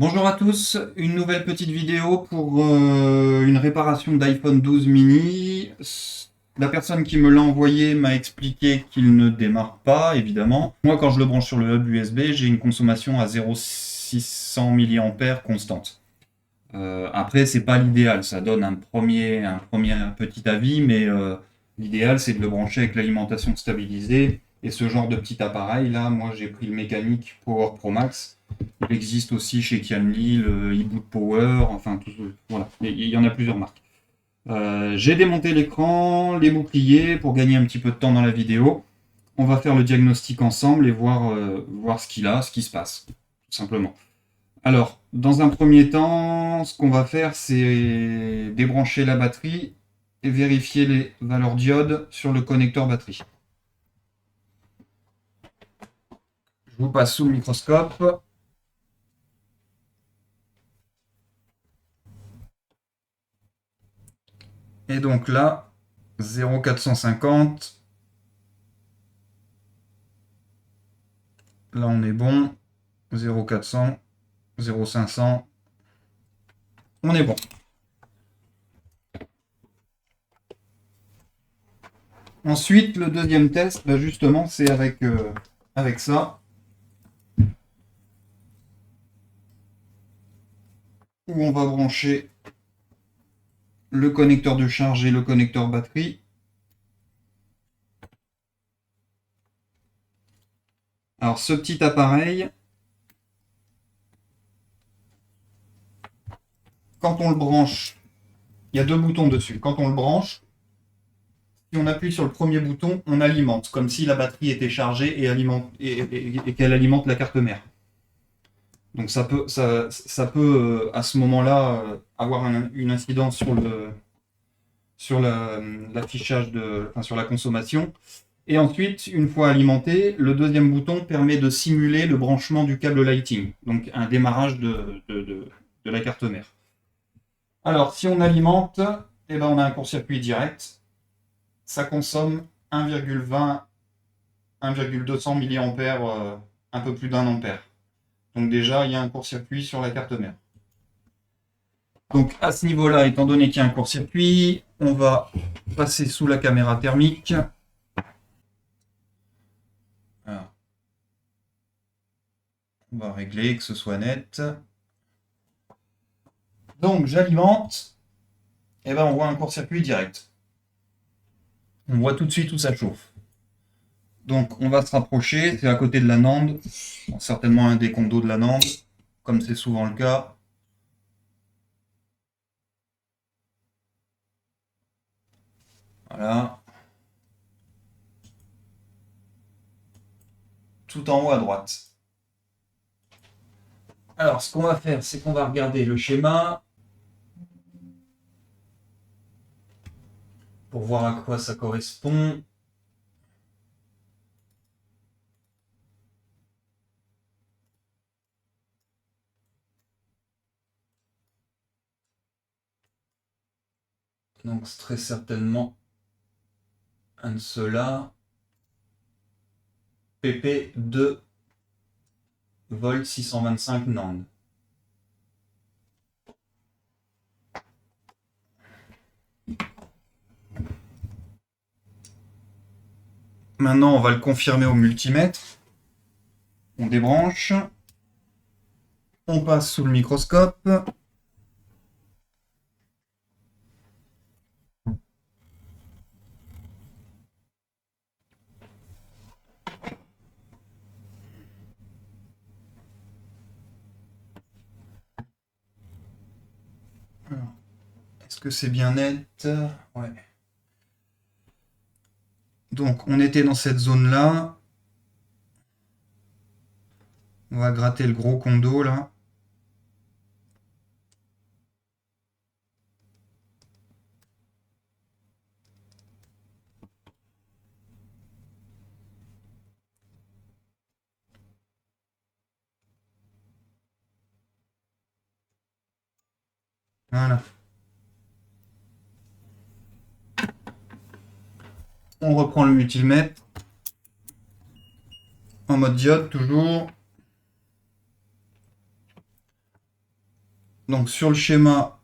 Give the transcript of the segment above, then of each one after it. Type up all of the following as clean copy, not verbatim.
Bonjour à tous, une nouvelle petite vidéo pour une réparation d'iPhone 12 mini. La personne qui me l'a envoyé m'a expliqué qu'il ne démarre pas, évidemment. Moi, quand je le branche sur le hub USB, j'ai une consommation à 0,600 mAh constante. Après, c'est pas l'idéal, ça donne un premier petit avis, mais l'idéal, c'est de le brancher avec l'alimentation stabilisée. Et ce genre de petit appareil, là, moi, j'ai pris le mécanique Power Pro Max. Il existe aussi chez Kianli le eBoot Power, enfin, voilà. Il y en a plusieurs marques. J'ai démonté l'écran, les boucliers, pour gagner un petit peu de temps dans la vidéo. On va faire le diagnostic ensemble et voir ce qu'il a, ce qui se passe, tout simplement. Alors, dans un premier temps, ce qu'on va faire, c'est débrancher la batterie et vérifier les valeurs diodes sur le connecteur batterie. Je vous passe sous le microscope. Et donc là, 0,450. Là, on est bon. 0,400, 0,500. On est bon. Ensuite, le deuxième test, bah justement, c'est avec ça, où on va brancher le connecteur de charge et le connecteur batterie. Alors, ce petit appareil, quand on le branche, il y a deux boutons dessus. Quand on le branche, si on appuie sur le premier bouton, on alimente, comme si la batterie était chargée et qu'elle alimente la carte mère. Donc ça peut à ce moment-là avoir une incidence sur l'affichage sur la consommation. Et ensuite, une fois alimenté, le deuxième bouton permet de simuler le branchement du câble Lighting, donc un démarrage de la carte mère. Alors, si on alimente, eh ben, on a un court-circuit direct. Ça consomme 1,20, 1,200 mA, un peu plus d'1 ampère. Donc déjà, il y a un court-circuit sur la carte mère. Donc à ce niveau-là, étant donné qu'il y a un court-circuit, on va passer sous la caméra thermique. Alors, on va régler que ce soit net. Donc j'alimente, et ben on voit un court-circuit direct. On voit tout de suite où ça chauffe. Donc on va se rapprocher, c'est à côté de la NAND, certainement un des condos de la NAND, comme c'est souvent le cas. Voilà. Tout en haut à droite. Alors ce qu'on va faire, c'est qu'on va regarder le schéma pour voir à quoi ça correspond. Donc c'est très certainement un de ceux-là. PP2 volt 625 NAND. Maintenant, on va le confirmer au multimètre. On débranche. On passe sous le microscope. Est-ce que c'est bien net? Ouais. Donc, on était dans cette zone-là. On va gratter le gros condo, là. Voilà. On reprend le multimètre. En mode diode, toujours. Donc sur le schéma,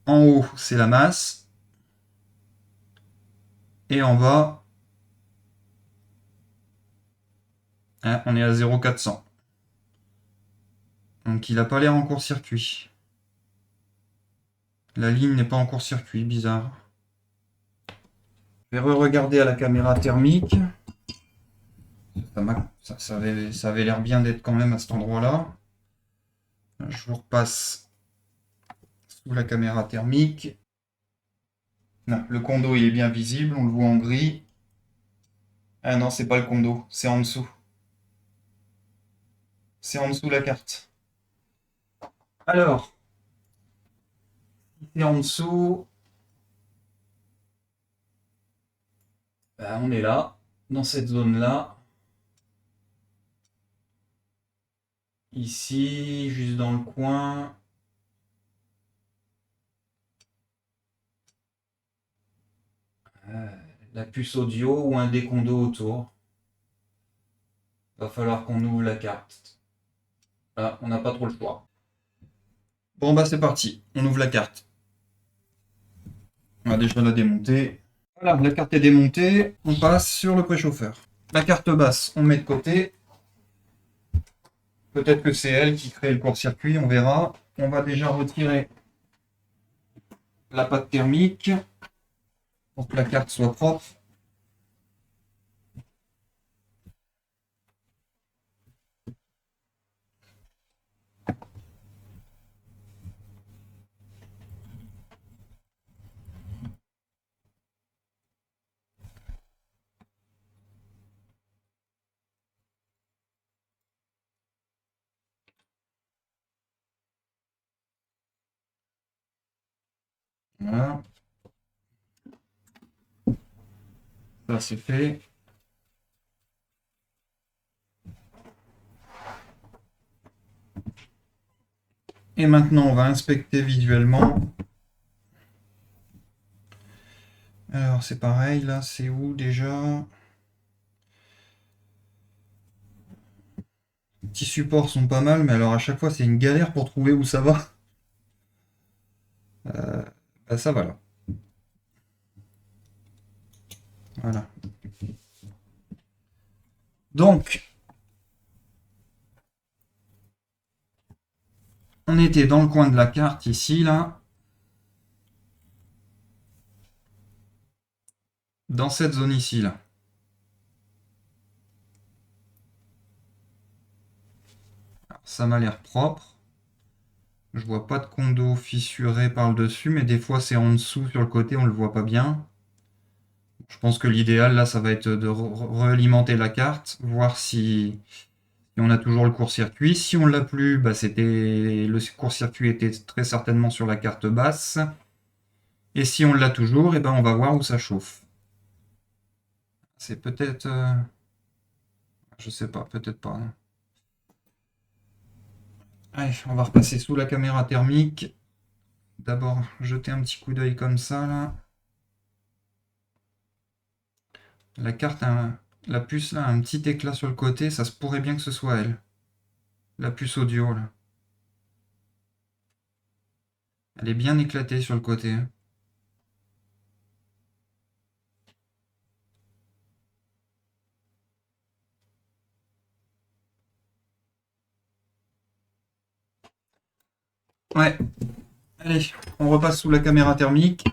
en haut, c'est la masse. Et en bas, hein, on est à 0,400. Donc il n'a pas l'air en court-circuit. La ligne n'est pas en court-circuit, bizarre. Je vais re-regarder à la caméra thermique. Ça avait l'air bien d'être quand même à cet endroit-là. Je vous repasse sous la caméra thermique. Non, le condo il est bien visible, on le voit en gris. Ah non, c'est pas le condo, c'est en dessous. C'est en dessous de la carte. Alors, c'est en dessous. Bah, on est là, dans cette zone-là. Ici, juste dans le coin. La puce audio ou un des condos autour. Va falloir qu'on ouvre la carte. Là, on n'a pas trop le choix. Bon bah c'est parti, on ouvre la carte. On va déjà la démonter. Voilà, la carte est démontée, on passe sur le préchauffeur. La carte basse, on met de côté. Peut-être que c'est elle qui crée le court-circuit, on verra. On va déjà retirer la pâte thermique pour que la carte soit propre. Voilà. Ça c'est fait. Et maintenant on va inspecter visuellement. Alors c'est pareil, là c'est où déjà? Les petits supports sont pas mal, mais alors à chaque fois c'est une galère pour trouver où ça va. Bah, ça va là. Voilà. Donc, on était dans le coin de la carte ici, là. Dans cette zone ici, là. Alors, ça m'a l'air propre. Je vois pas de condo fissuré par le dessus, mais des fois c'est en dessous sur le côté, on le voit pas bien. Je pense que l'idéal là, ça va être de réalimenter la carte, voir si on a toujours le court-circuit. Si on l'a plus, bah, le court-circuit était très certainement sur la carte basse. Et si on l'a toujours, et ben on va voir où ça chauffe. C'est peut-être, je sais pas, peut-être pas. Allez, on va repasser sous la caméra thermique. D'abord, jeter un petit coup d'œil comme ça là. La carte, la puce là, a un petit éclat sur le côté, ça se pourrait bien que ce soit elle. La puce audio là. Elle est bien éclatée sur le côté. Ouais. Allez, on repasse sous la caméra thermique.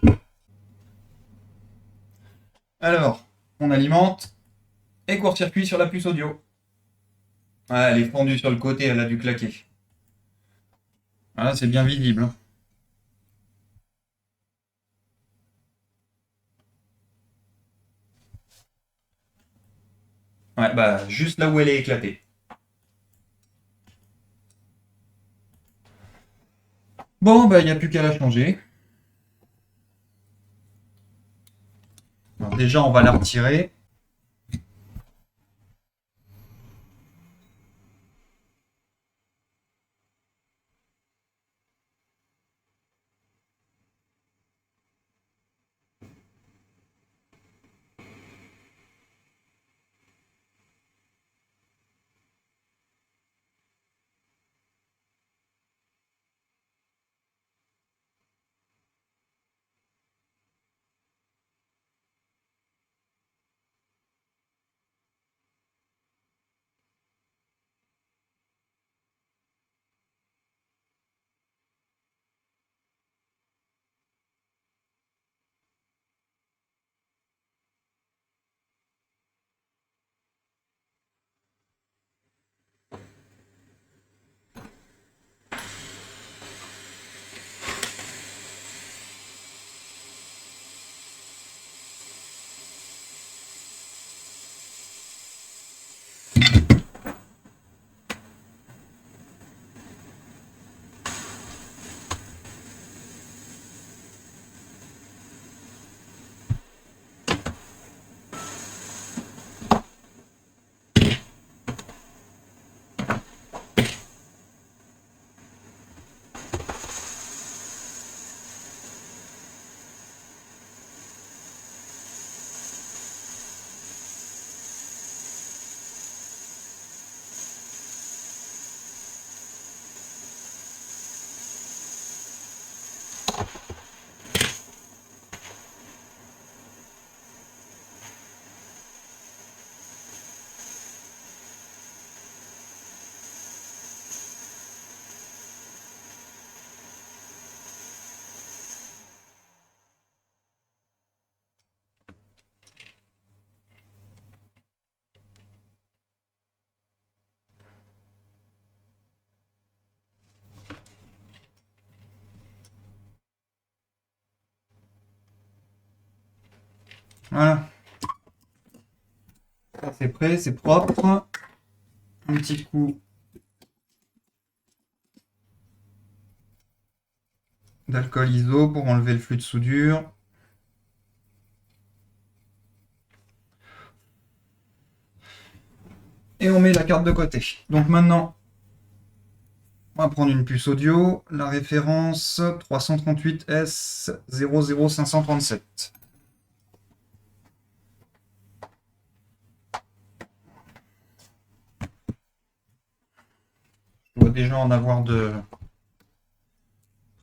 Alors, on alimente. Et court-circuit sur la puce audio. Ouais, elle est fendue sur le côté, elle a dû claquer. Voilà, c'est bien visible, hein. Ouais, bah juste là où elle est éclatée. Bon, bah il n'y a plus qu'à la changer. Alors, déjà, on va la retirer. Voilà. Ça c'est prêt, c'est propre. Un petit coup d'alcool iso pour enlever le flux de soudure. Et on met la carte de côté. Donc maintenant, on va prendre une puce audio, la référence 338S00537. Je dois déjà en avoir de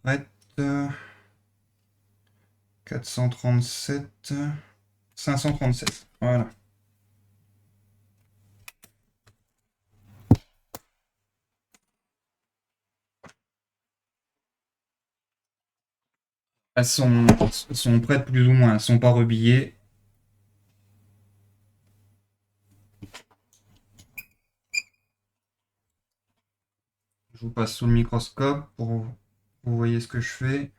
prête. 437, 537. Voilà. Elles sont prêtes plus ou moins, elles ne sont pas rebillées. Je vous passe sous le microscope pour que vous voyez ce que je fais.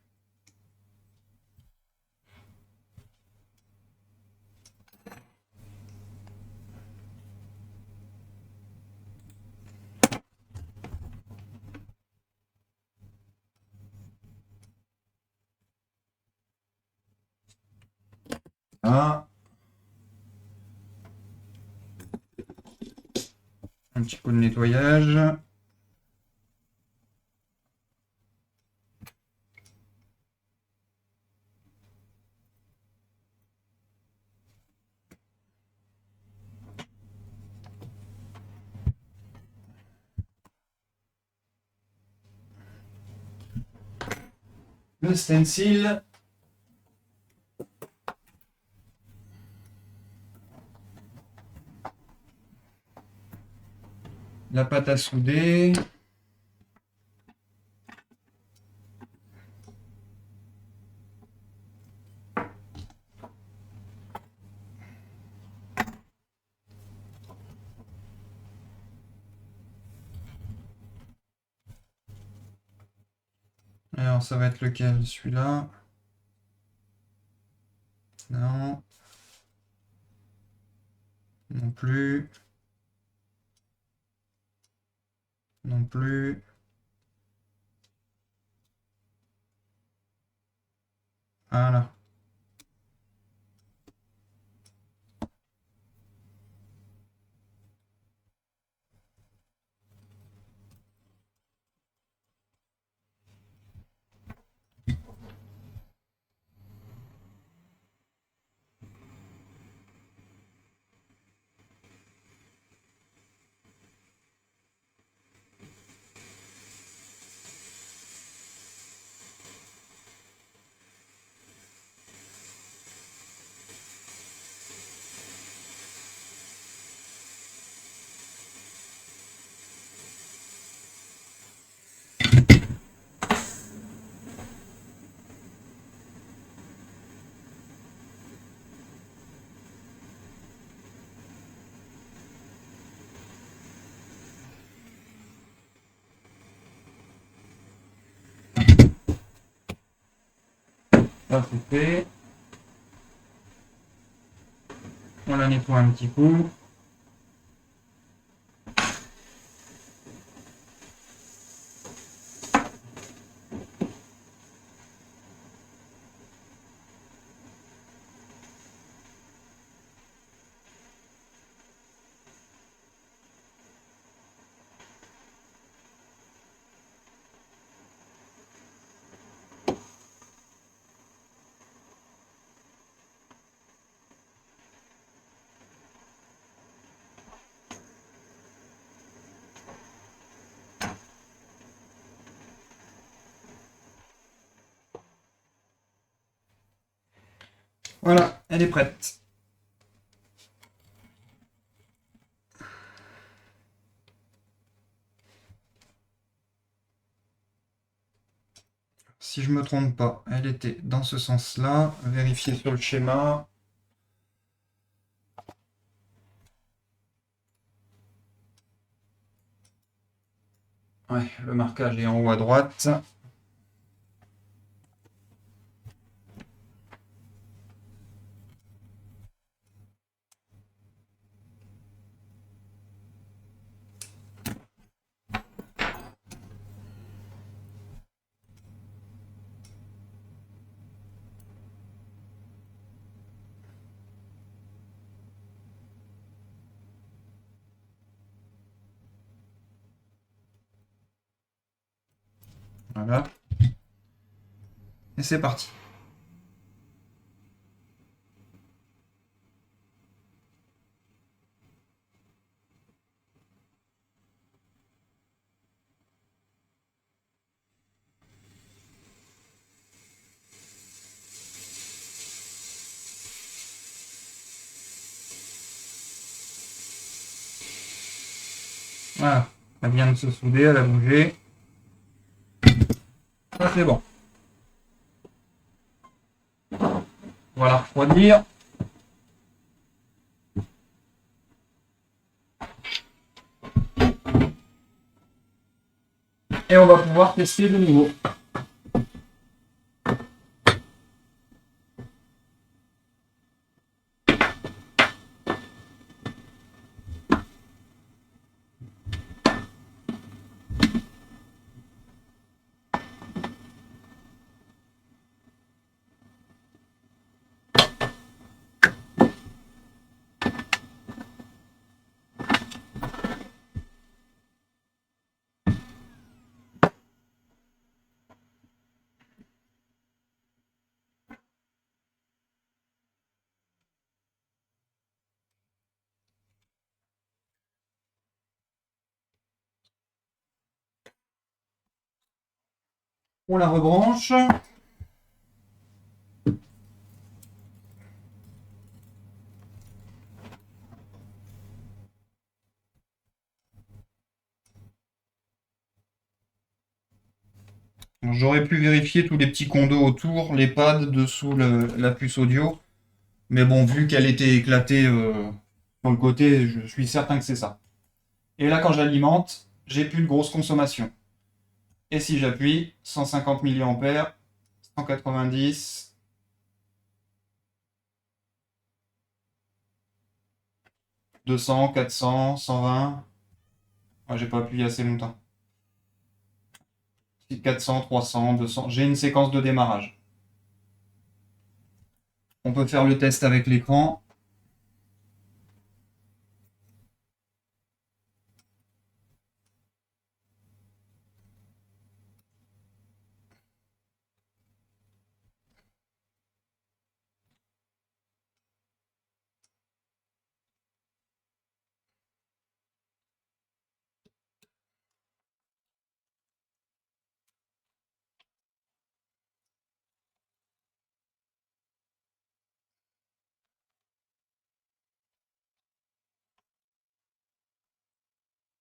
Ah. Un petit coup de nettoyage. Le stencil. La pâte à souder. Alors ça va être lequel? Celui-là? Non. Non plus. Non plus. Voilà. Ça c'est fait. On la nettoie un petit coup. Voilà, elle est prête. Si je me trompe pas, elle était dans ce sens-là. Vérifier sur le schéma. Ouais, le marquage est en haut à droite. Voilà. Et c'est parti. Voilà, elle vient de se souder, elle a bougé. Ça c'est bon. On va la refroidir. Et on va pouvoir tester de nouveau. On la rebranche. J'aurais pu vérifier tous les petits condos autour, les pads dessous la puce audio. Mais bon, vu qu'elle était éclatée sur le côté, je suis certain que c'est ça. Et là, quand j'alimente, j'ai plus de grosse consommation. Et si j'appuie, 150 mAh, 190, 200, 400, 120. Ah, j'ai pas appuyé assez longtemps. 400, 300, 200. J'ai une séquence de démarrage. On peut faire le test avec l'écran.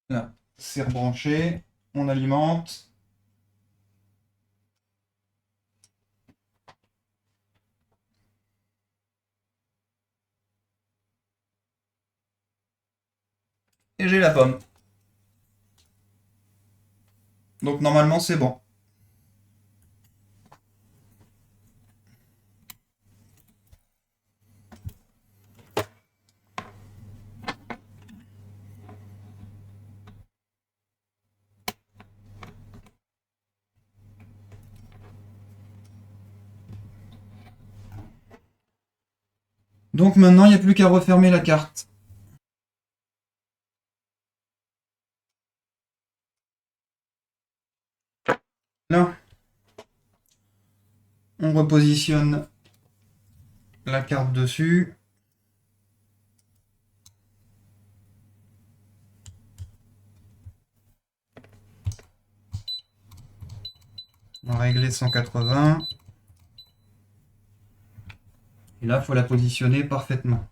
Là, c'est rebranché. On alimente. Et j'ai la pomme. Donc normalement c'est bon. Donc maintenant il n'y a plus qu'à refermer la carte. Là, on repositionne la carte dessus. On va régler 180. Et là, il faut la positionner parfaitement.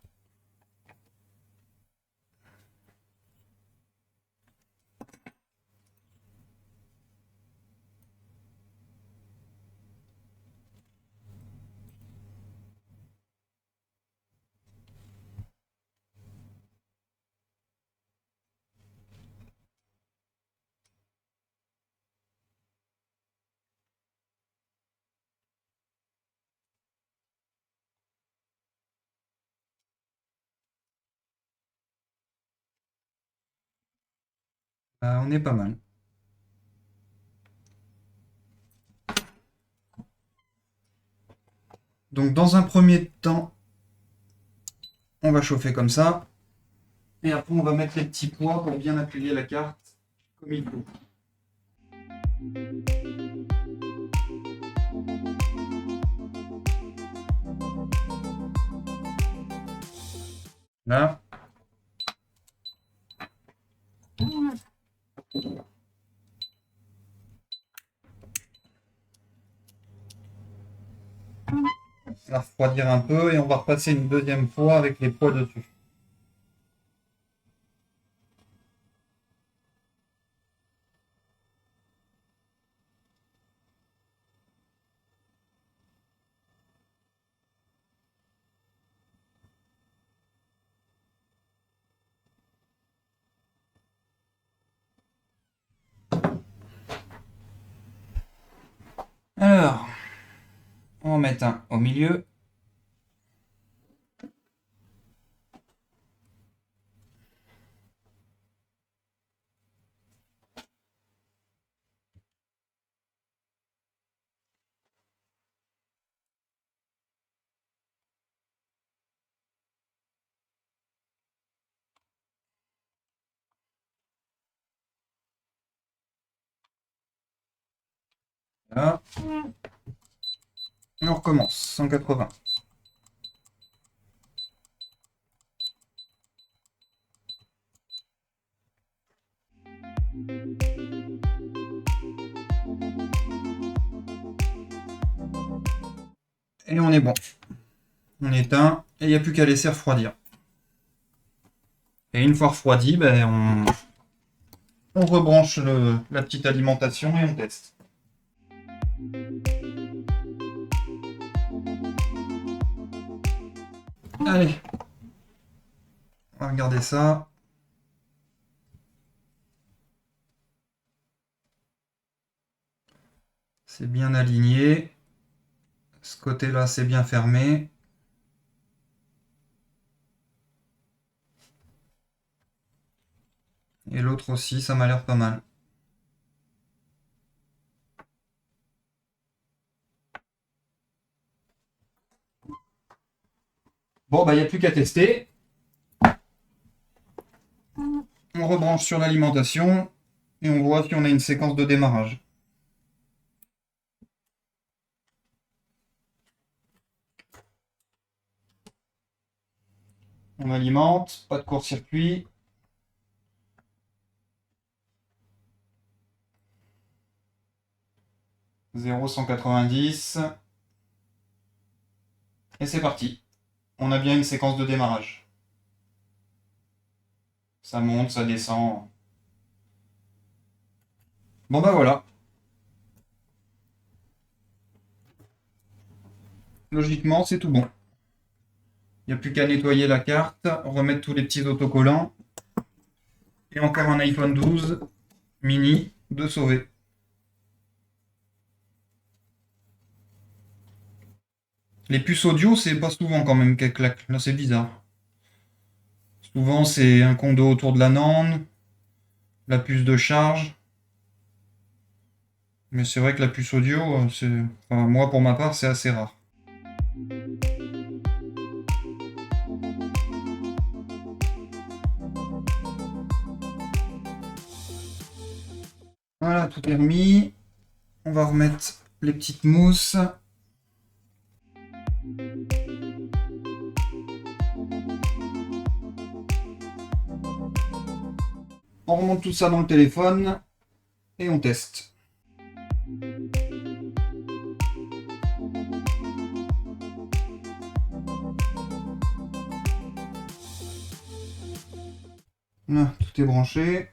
On est pas mal. Donc dans un premier temps, on va chauffer comme ça. Et après, on va mettre les petits poids pour bien appuyer la carte comme il faut. Là. On va refroidir un peu et on va repasser une deuxième fois avec les poids dessus. Alors, on va en mettre un au milieu. Là. Et on recommence, 180. Et on est bon. On éteint et il n'y a plus qu'à laisser refroidir. Et une fois refroidi, ben on rebranche la petite alimentation et on teste. Allez, on va regarder ça. C'est bien aligné. Ce côté-là, c'est bien fermé. Et l'autre aussi, ça m'a l'air pas mal. Bon, bah, il n'y a plus qu'à tester. On rebranche sur l'alimentation et on voit si on a une séquence de démarrage. On alimente, pas de court-circuit. « 0,190. Et c'est parti. On a bien une séquence de démarrage. Ça monte, ça descend. Bon bah voilà. Logiquement, c'est tout bon. Il n'y a plus qu'à nettoyer la carte, remettre tous les petits autocollants. Et encore un iPhone 12 mini de sauver. Les puces audio, c'est pas souvent quand même qu'elles claquent. Là, c'est bizarre. Souvent, c'est un condo autour de la NAND, la puce de charge. Mais c'est vrai que la puce audio, enfin, moi, pour ma part, c'est assez rare. Voilà, tout est remis. On va remettre les petites mousses. On remonte tout ça dans le téléphone et on teste. Là, tout est branché.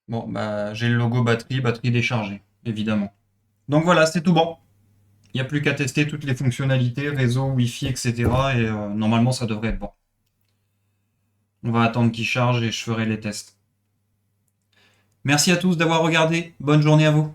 Bon, bah, j'ai le logo batterie déchargée, évidemment. Donc voilà, c'est tout bon. Il n'y a plus qu'à tester toutes les fonctionnalités, réseau, Wi-Fi, etc. Et normalement, ça devrait être bon. On va attendre qu'il charge et je ferai les tests. Merci à tous d'avoir regardé. Bonne journée à vous.